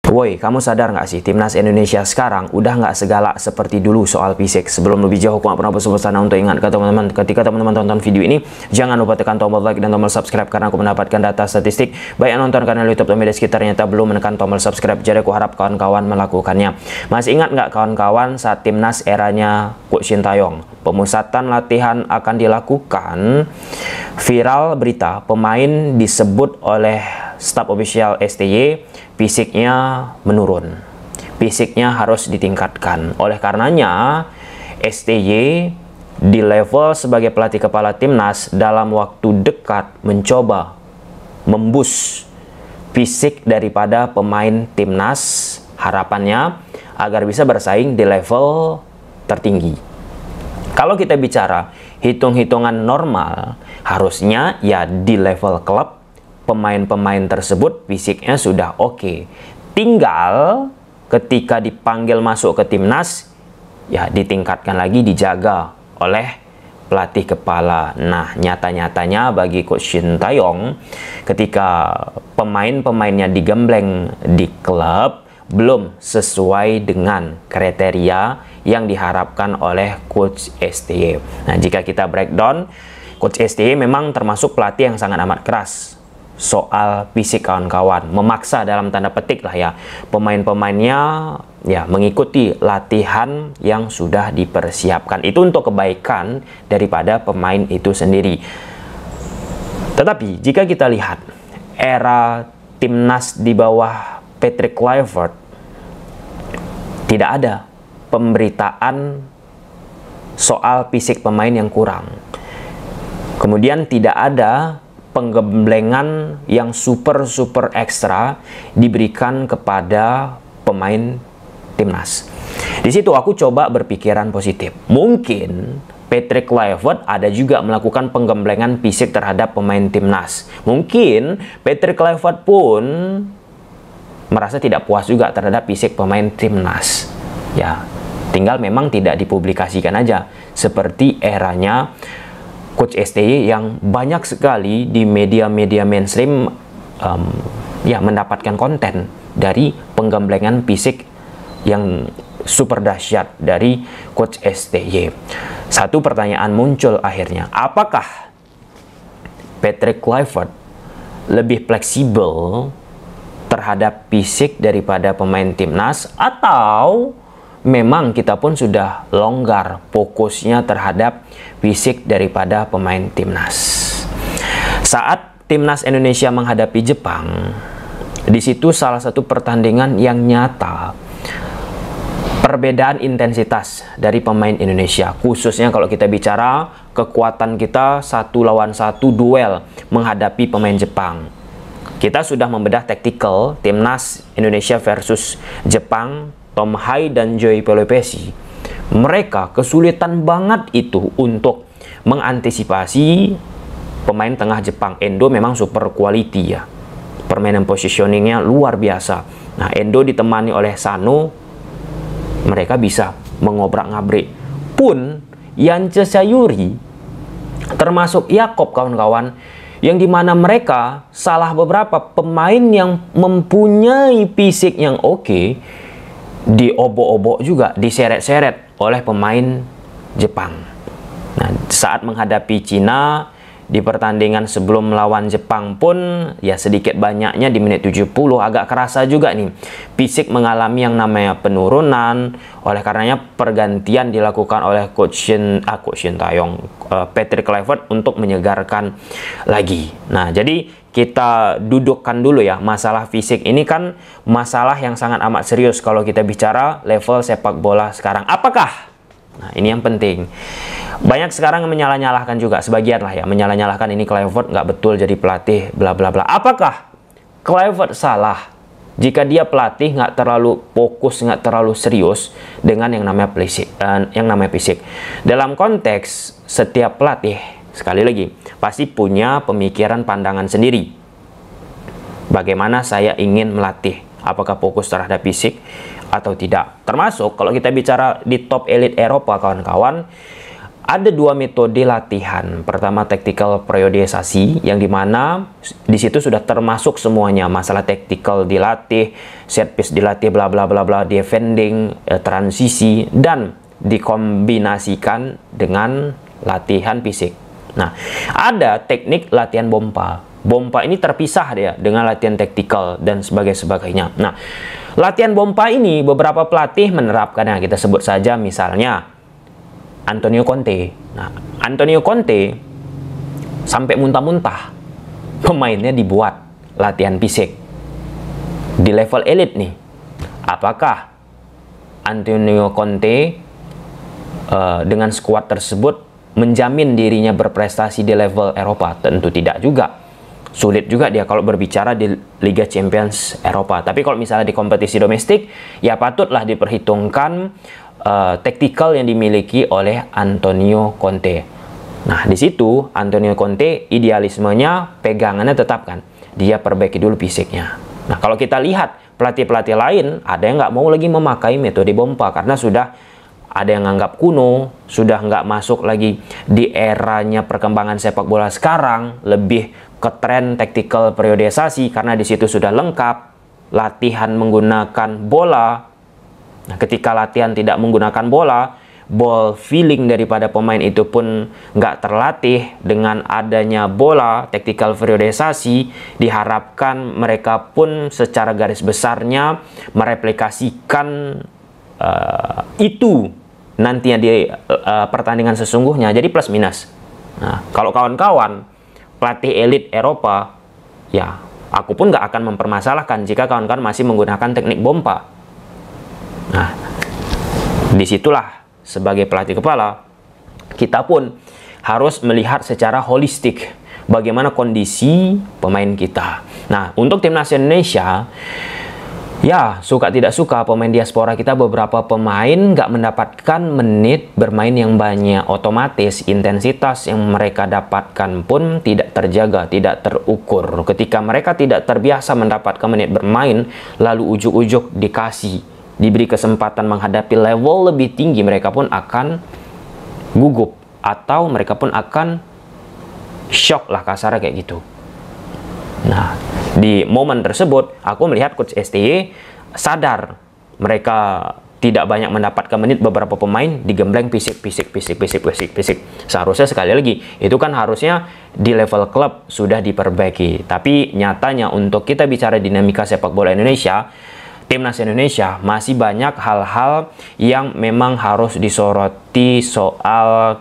Woi, kamu sadar nggak sih, timnas Indonesia sekarang udah nggak segalak seperti dulu soal fisik. Sebelum lebih jauh, aku nggak pernah bosan-bosan untuk ingat ke teman-teman, ketika teman-teman tonton video ini, jangan lupa tekan tombol like dan tombol subscribe, karena aku mendapatkan data statistik baik yang nonton kanal YouTube atau media sekitar ternyata belum menekan tombol subscribe. Jadi aku harap kawan-kawan melakukannya. Masih ingat nggak kawan-kawan saat timnas eranya Coach Sintayong, pemusatan latihan akan dilakukan, viral berita pemain disebut oleh staf official STY fisiknya menurun, fisiknya harus ditingkatkan. Oleh karenanya STY di level sebagai pelatih kepala timnas dalam waktu dekat mencoba memboost fisik daripada pemain timnas, harapannya agar bisa bersaing di level tertinggi. Kalau kita bicara hitung-hitungan normal, harusnya ya di level klub pemain-pemain tersebut fisiknya sudah oke. Tinggal ketika dipanggil masuk ke timnas, ya ditingkatkan lagi, dijaga oleh pelatih kepala. Nah, nyata-nyatanya bagi Coach Sintayong, ketika pemain-pemainnya digembleng di klub, belum sesuai dengan kriteria yang diharapkan oleh Coach STY. Nah, jika kita breakdown, Coach STY memang termasuk pelatih yang sangat amat keras soal fisik kawan-kawan, memaksa dalam tanda petik lah ya pemain-pemainnya ya mengikuti latihan yang sudah dipersiapkan. Itu untuk kebaikan daripada pemain itu sendiri. Tetapi jika kita lihat era timnas di bawah Patrick Kluivert, tidak ada pemberitaan soal fisik pemain yang kurang. Kemudian tidak ada penggemblengan yang super ekstra diberikan kepada pemain timnas. Di situ aku coba berpikiran positif. Mungkin Patrick Kluivert ada juga melakukan penggemblengan fisik terhadap pemain timnas. Mungkin Patrick Kluivert pun merasa tidak puas juga terhadap fisik pemain timnas. Ya, tinggal memang tidak dipublikasikan aja seperti eranya Coach STY yang banyak sekali di media-media mainstream ya mendapatkan konten dari penggemblengan fisik yang super dahsyat dari Coach STY. Satu pertanyaan muncul akhirnya, apakah Patrick Kluivert lebih fleksibel terhadap fisik daripada pemain timnas, atau memang kita pun sudah longgar fokusnya terhadap fisik daripada pemain timnas? Saat timnas Indonesia menghadapi Jepang, di situ salah satu pertandingan yang nyata perbedaan intensitas dari pemain Indonesia, khususnya kalau kita bicara kekuatan kita 1 lawan 1 duel menghadapi pemain Jepang. Kita sudah membedah taktikal timnas Indonesia versus Jepang, Tom Hai dan Joey Pelopesi. Mereka kesulitan banget itu untuk mengantisipasi pemain tengah Jepang. Endo memang super quality ya, permainan positioningnya luar biasa. Nah, Endo ditemani oleh Sano, mereka bisa mengobrak-ngabrik. Pun Yance Sayuri termasuk Yakob kawan-kawan, yang dimana mereka salah beberapa pemain yang mempunyai fisik yang oke, diobok-obok juga, diseret-seret oleh pemain Jepang. Nah, saat menghadapi Cina di pertandingan sebelum melawan Jepang pun ya sedikit banyaknya di menit 70 agak kerasa juga nih fisik mengalami yang namanya penurunan. Oleh karenanya pergantian dilakukan oleh Coach Sintayong, Patrick Kluivert, untuk menyegarkan lagi. Nah, jadi kita dudukkan dulu ya, masalah fisik ini kan masalah yang sangat amat serius kalau kita bicara level sepak bola sekarang. Apakah? Nah, ini yang penting. Banyak sekarang yang menyalah-nyalahkan juga, sebagian lah ya, menyalah-nyalahkan ini Kluivert nggak betul jadi pelatih, bla bla bla. Apakah Kluivert salah jika dia pelatih nggak terlalu fokus, nggak terlalu serius dengan yang namanya fisik? Dalam konteks setiap pelatih, sekali lagi, pasti punya pemikiran pandangan sendiri. Bagaimana saya ingin melatih? Apakah fokus terhadap fisik atau tidak? Termasuk kalau kita bicara di top elite Eropa kawan-kawan, ada dua metode latihan. Pertama, tactical periodisasi, yang dimana di situ sudah termasuk semuanya. Masalah tactical dilatih, set piece dilatih, bla bla bla bla, defending, transisi, dan dikombinasikan dengan latihan fisik. Nah, ada teknik latihan bompa. Bompa ini terpisah dia dengan latihan tactical dan sebagainya. Nah, latihan bompa ini beberapa pelatih menerapkannya. Kita sebut saja misalnya Antonio Conte. Nah, Antonio Conte sampai muntah-muntah pemainnya dibuat latihan fisik di level elit nih. Apakah Antonio Conte dengan skuad tersebut menjamin dirinya berprestasi di level Eropa? Tentu tidak juga. Sulit juga dia kalau berbicara di Liga Champions Eropa. Tapi kalau misalnya di kompetisi domestik, ya patutlah diperhitungkan taktikal yang dimiliki oleh Antonio Conte. Nah, di situ Antonio Conte idealismenya, pegangannya tetap kan, dia perbaiki dulu fisiknya. Nah, kalau kita lihat pelatih-pelatih lain, ada yang nggak mau lagi memakai metode bompa karena sudah ada yang nganggap kuno, sudah nggak masuk lagi di eranya perkembangan sepak bola sekarang, lebih ke tren tactical periodisasi karena di situ sudah lengkap latihan menggunakan bola. Nah, ketika latihan tidak menggunakan bola, ball feeling daripada pemain itu pun nggak terlatih. Dengan adanya bola, tactical periodisasi, diharapkan mereka pun secara garis besarnya mereplikasikan itu nantinya di pertandingan sesungguhnya. Jadi plus minus. Nah, kalau kawan-kawan pelatih elit Eropa, ya aku pun nggak akan mempermasalahkan jika kawan-kawan masih menggunakan teknik bompa. Nah, disitulah sebagai pelatih kepala, kita pun harus melihat secara holistik bagaimana kondisi pemain kita. Nah, untuk timnas Indonesia, ya suka tidak suka pemain diaspora kita, beberapa pemain nggak mendapatkan menit bermain yang banyak. Otomatis intensitas yang mereka dapatkan pun tidak terjaga, tidak terukur. Ketika mereka tidak terbiasa mendapatkan menit bermain, lalu ujuk-ujuk diberi kesempatan menghadapi level lebih tinggi, mereka pun akan gugup atau mereka pun akan shock lah, kasarnya kayak gitu. Nah, di momen tersebut aku melihat Coach STY sadar mereka tidak banyak mendapatkan menit, beberapa pemain digembleng fisik. Seharusnya sekali lagi itu kan harusnya di level klub sudah diperbaiki. Tapi nyatanya untuk kita bicara dinamika sepak bola Indonesia, timnas Indonesia masih banyak hal-hal yang memang harus disoroti soal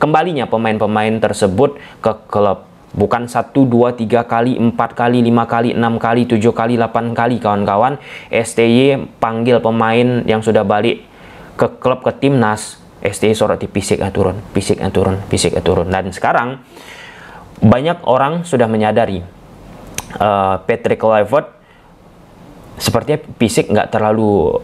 kembalinya pemain-pemain tersebut ke klub. Bukan 1, 2, 3 kali, 4 kali, 5 kali, 6 kali, 7 kali, 8 kali kawan-kawan. STY panggil pemain yang sudah balik ke klub, ke timnas, STY soroti fisiknya turun. Dan sekarang banyak orang sudah menyadari Patrick Kluivert sepertinya fisik nggak terlalu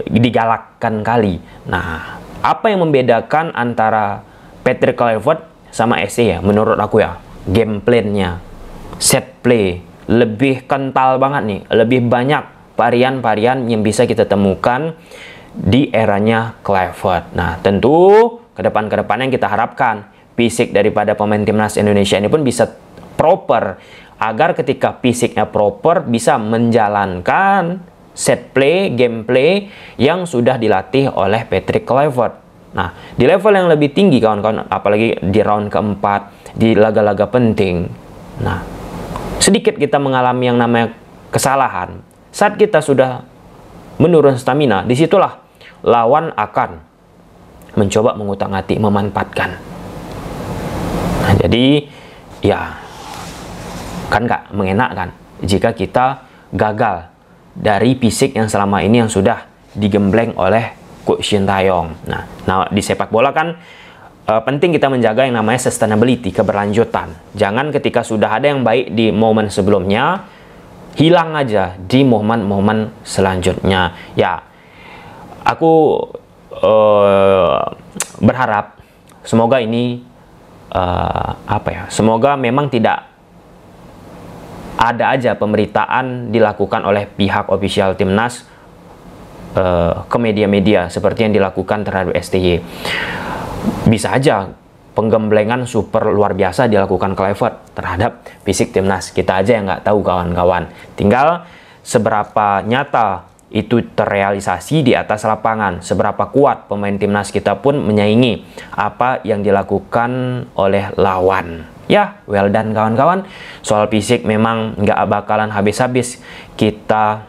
digalakkan kali. Nah, apa yang membedakan antara Patrick Kluivert sama STY ya? Menurut aku ya, game plan-nya, set play lebih kental banget nih, lebih banyak varian-varian yang bisa kita temukan di eranya Kluivert. Nah, tentu ke depan-kedepannya yang kita harapkan fisik daripada pemain timnas Indonesia ini pun bisa proper, agar ketika fisiknya proper bisa menjalankan set play, gameplay yang sudah dilatih oleh Patrick Kluivert. Nah, di level yang lebih tinggi kawan-kawan, apalagi di round keempat, di laga-laga penting. Nah, sedikit kita mengalami yang namanya kesalahan. Saat kita sudah menurun stamina, disitulah lawan akan mencoba mengutak-atik, memanfaatkan. Nah, jadi ya kan nggak mengenakan jika kita gagal dari fisik yang selama ini yang sudah digembleng oleh Coach Shin Tae-yong. Nah, di sepak bola kan penting kita menjaga yang namanya sustainability, keberlanjutan. Jangan ketika sudah ada yang baik di momen sebelumnya, hilang aja di momen-momen selanjutnya. Ya, aku berharap semoga ini semoga memang tidak ada aja pemberitaan dilakukan oleh pihak ofisial timnas ke media-media seperti yang dilakukan terhadap STY. bisa aja penggemblengan super luar biasa dilakukan Kluivert terhadap fisik timnas. Kita aja yang nggak tahu kawan-kawan. Tinggal seberapa nyata itu terrealisasi di atas lapangan, seberapa kuat pemain timnas kita pun menyaingi apa yang dilakukan oleh lawan. Ya, well done kawan-kawan. Soal fisik memang nggak bakalan habis-habis kita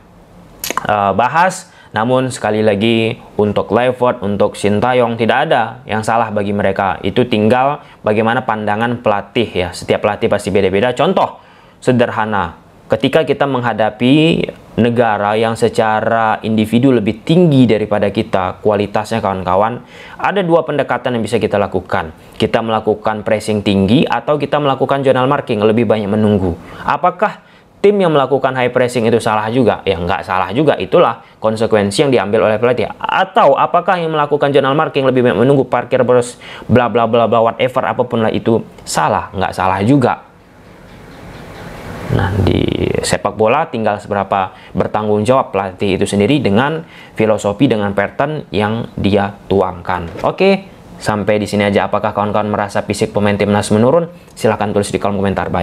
bahas. Namun sekali lagi untuk Kluivert, untuk Sintayong tidak ada yang salah bagi mereka. Itu tinggal bagaimana pandangan pelatih ya. Setiap pelatih pasti beda-beda. Contoh sederhana, ketika kita menghadapi negara yang secara individu lebih tinggi daripada kita, kualitasnya kawan-kawan, ada dua pendekatan yang bisa kita lakukan. Kita melakukan pressing tinggi atau kita melakukan zonal marking, lebih banyak menunggu. Apakah tim yang melakukan high pressing itu salah juga? Ya nggak salah juga, itulah konsekuensi yang diambil oleh pelatih. Atau apakah yang melakukan zonal marking lebih banyak menunggu, parkir bros, bla bla bla bla, whatever apapun lah itu, salah? Nggak salah juga. Nah, di sepak bola tinggal seberapa bertanggung jawab pelatih itu sendiri dengan filosofi, dengan pattern yang dia tuangkan. Oke, sampai di sini aja. Apakah kawan-kawan merasa fisik pemain timnas menurun? Silahkan tulis di kolom komentar. Bye.